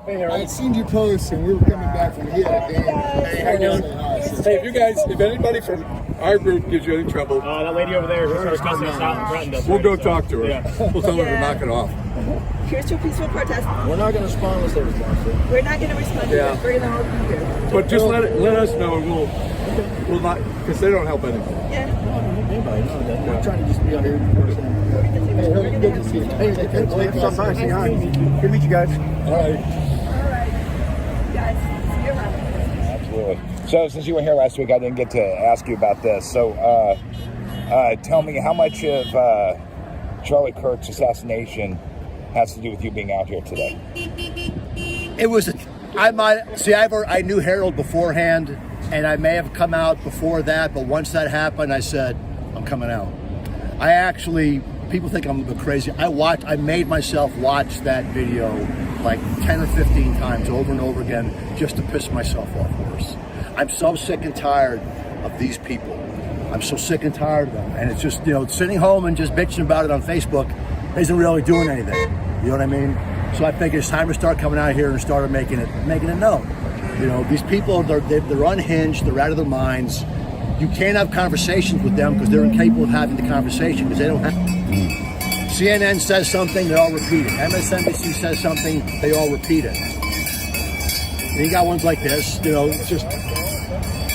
I had seen you post, and we were coming back from here. Hey, how you doing? Hey, if anybody from our group gives you any trouble, that lady over there who started cussing us out and threatened us. we'll go talk to her. Yeah. We'll tell her to knock it off. Here's to a peaceful protest. We're not going to respond unless they respond. We're not going to respond to this. We're going to hold you here. But just let us know, and we'll not, because they don't help anything. Yeah. Anybody, no, I'm trying to just be out here. Hey, good to see you. Hey, sometimes say hi. Good to meet you guys. All right. All right. Guys, see you around. Absolutely. So since you were here last week, I didn't get to ask you about this. So tell me, how much of Charlie Kirk's assassination has to do with you being out here today? It was, I knew Harold beforehand, and I may have come out before that, but once that happened, I said, I'm coming out. People think I'm a bit crazy. I made myself watch that video like 10 or 15 times over and over again just to piss myself off worse. I'm so sick and tired of these people. I'm so sick and tired of them. And it's just, sitting home and just bitching about it on Facebook isn't really doing anything. You know what I mean? So I figured it's time to start coming out here and start making it known. These people, they're unhinged, they're out of their minds. You can't have conversations with them because they're incapable of having the conversation because they don't have. CNN says something, they all repeat it. MSNBC says something, they all repeat it. And you got ones like this, it's just,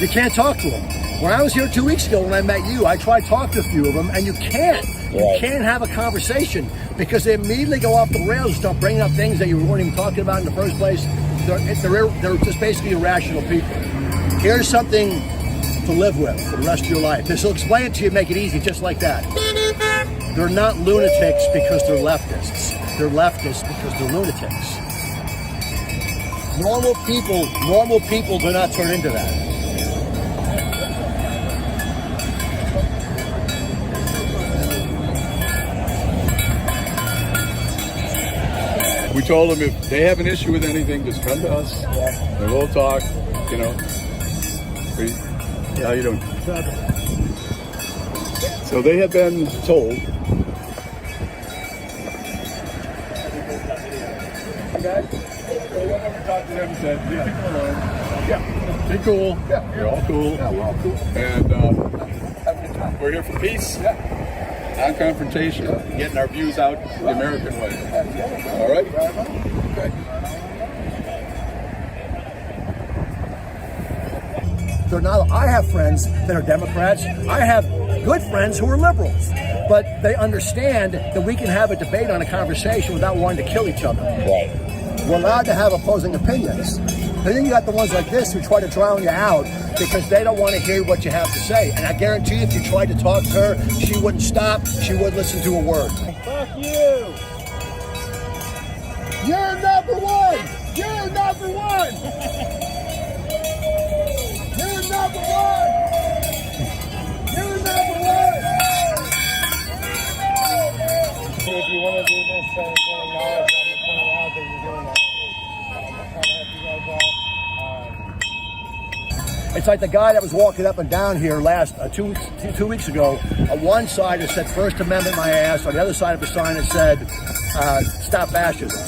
you can't talk to them. When I was here 2 weeks ago, when I met you, I tried to talk to a few of them, and you can't. You can't have a conversation because they immediately go off the rails and start bringing up things that you weren't even talking about in the first place. They're just basically irrational people. Here's something to live with for the rest of your life. This will explain it to you and make it easy, just like that. They're not lunatics because they're leftists. They're leftists because they're lunatics. Normal people do not turn into that. We told them if they have an issue with anything, just come to us, and we'll talk. How you doing? So they have been told. Talk to them and said, leave people alone. Yeah, be cool. Yeah, we're all cool. Yeah, we're all cool. And we're here for peace. Non-confrontation, getting our views out the American way. All right? Okay. They're not. I have friends that are Democrats. I have good friends who are liberals. But they understand that we can have a debate on a conversation without wanting to kill each other. Right. We're allowed to have opposing opinions. And then you got the ones like this who try to drown you out because they don't want to hear what you have to say. And I guarantee you, if you tried to talk to her, she wouldn't stop. She wouldn't listen to a word. Fuck you! You're number one! You're number one! You're number one! You're number one! If you want to do this, so it's going to acknowledge, I'm pointing out that you're doing that. I'm trying to help you guys out. It's like the guy that was walking up and down here two weeks ago. On one side it said First Amendment my ass. On the other side of the sign it said stop fascism.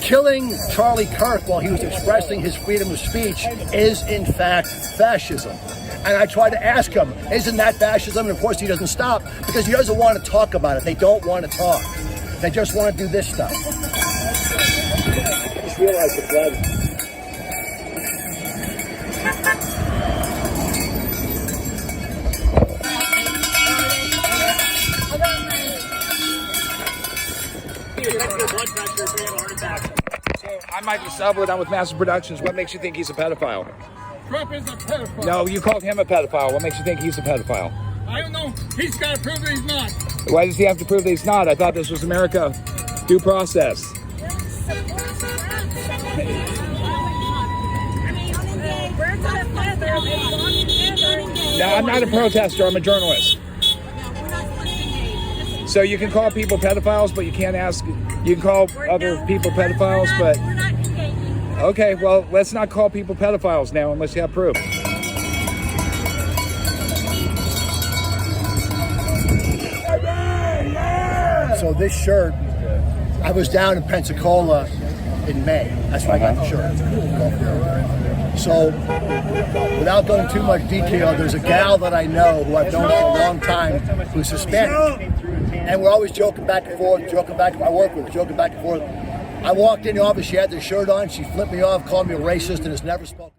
Killing Charlie Kirk while he was expressing his freedom of speech is in fact fascism. And I tried to ask him, isn't that fascism? And of course he doesn't stop because he doesn't want to talk about it. They don't want to talk. They just want to do this stuff. I just realized the blood. I might be subbing. I'm with Massive Productions. What makes you think he's a pedophile? Trump is a pedophile. No, you called him a pedophile. What makes you think he's a pedophile? I don't know. He's got to prove that he's not. Why does he have to prove that he's not? I thought this was America. Due process. No, I'm not a protester. I'm a journalist. So you can call people pedophiles, but you can't ask. You can call other people pedophiles, but okay. Well, let's not call people pedophiles now unless you have proof. So this shirt, I was down in Pensacola in May. That's when I got the shirt. So, without going too much detail, there's a gal that I know who I've known for a long time who's Hispanic. And we're always joking back and forth, I work with, joking back and forth. I walked in the office, she had the shirt on, she flipped me off, called me a racist, and has never spoken.